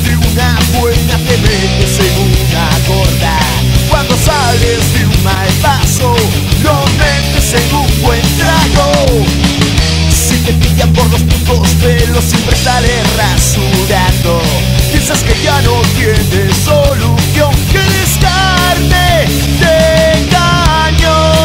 De una buena te metes en una gorda. Cuando sales de un mal paso, lo metes en un buen trago. Si te pillan por los putos pelos, siempre sales rasurando. Piensas que ya no tienes solución, que eres carne de cañón.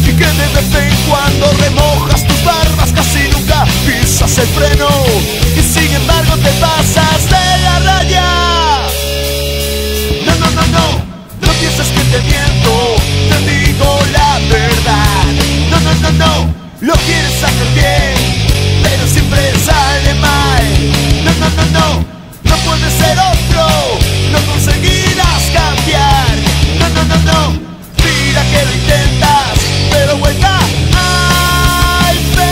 Y que de vez en cuando remojas tus barbas, casi nunca pisas el freno. Y sin embargo te pasas de la raya. No, no, no, no, no pienses que te miento, te digo la verdad. No, no, no, no, lo quieres hacer bien, pero siempre sale mal. No, no, no, no, no puedes ser otro, no conseguirás cambiar. No, no, no, no, mira que lo intentas, pero vuelta a empezar.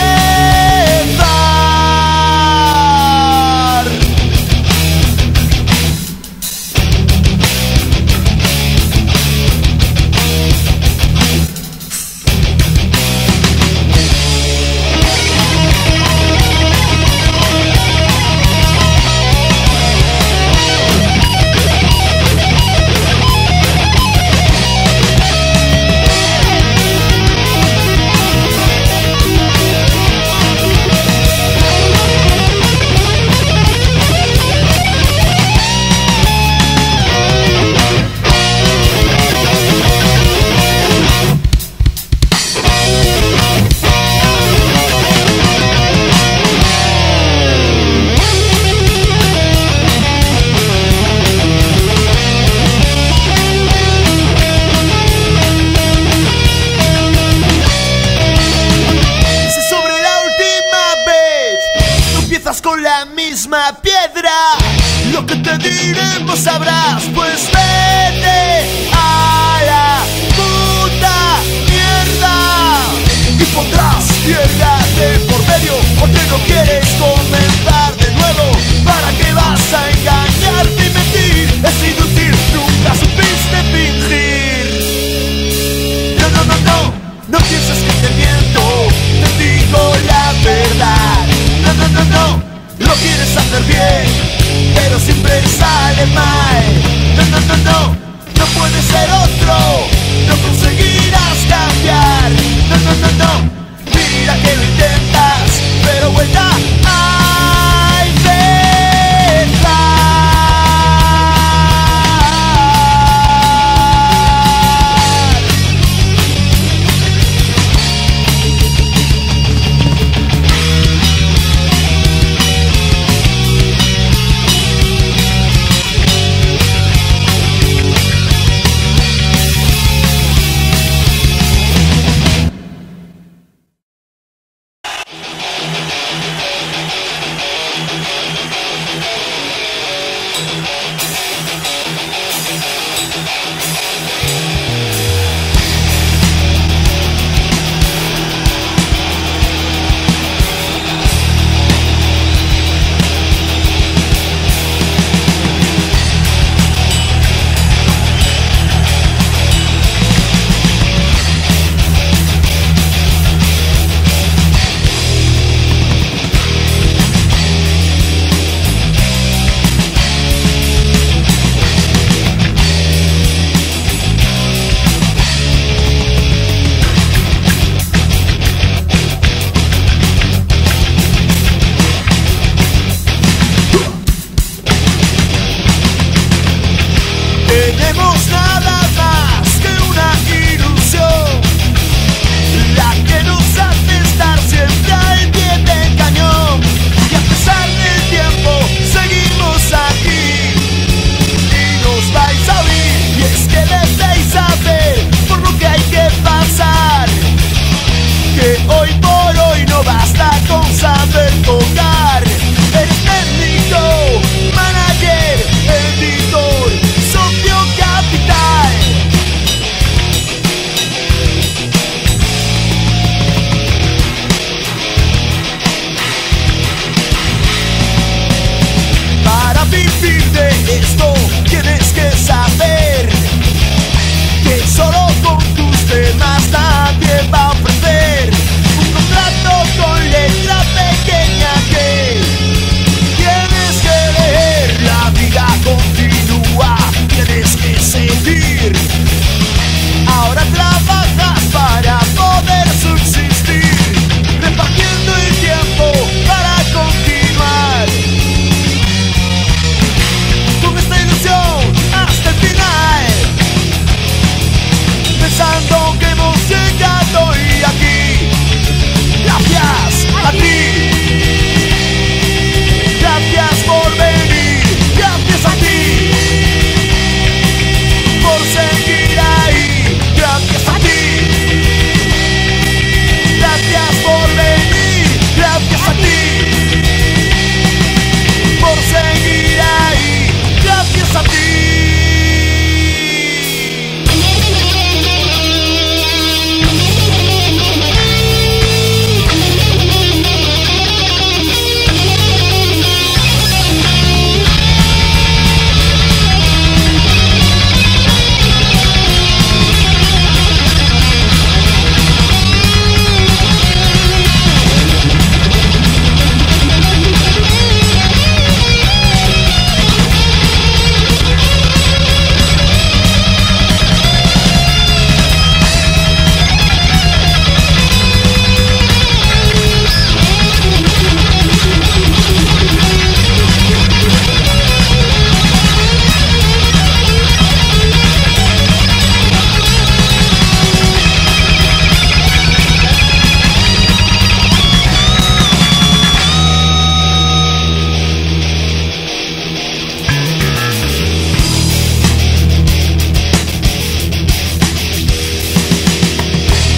Con la misma piedra, lo que te diremos sabrás, pues vete a la puta mierda y pondrás piedra de por medio, porque no quieres comenzar de nuevo. ¿Para qué vas a engañarte y mentir? Es inútil, nunca supiste fingir. No, no, no, no, no pienses que te miento, te digo la verdad. No, no, no, no, lo quieres hacer bien, pero siempre sale mal. No, no, no, no, no puedes ser otro, no conseguirás cambiar. No, no, no, no, mira que lo intentas, pero vuelta a empezar. que hoy por hoy no basta con saber tocar. Eres técnico, manager, editor, socio capital. Para vivir de esto tienes que saber que solo con tus temas nadie va a ofrecer un contrato con letra pequeña que tienes que leer. La vida continúa, tienes que seguir. Ahora trabajas para poder subsistir, repartiendo el tiempo para continuar con esta ilusión hasta el final, pensando que hemos llegado hoy aquí. Gracias a ti, gracias por venir, gracias a ti por seguir ahí, gracias a ti, gracias por venir, gracias a ti por seguir ahí, gracias a ti.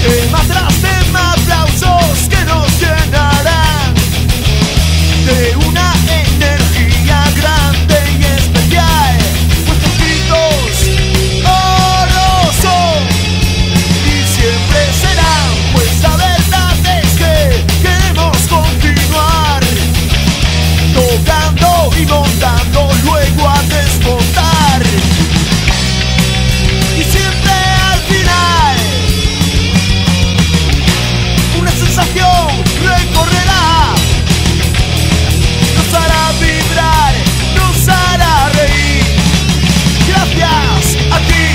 Tema tras tema, aplausos que nos llenarán de una energía grande y especial. Vuestros gritos oro son y siempre serán, pues la verdad es que queremos continuar tocando y montando, luego a desmontar, y siempre al final una sensación recorrerá, nos hará vibrar, nos hará reír. Gracias a ti,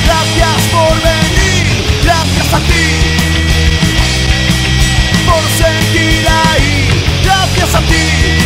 gracias por venir, gracias a ti por seguir ahí, gracias a ti.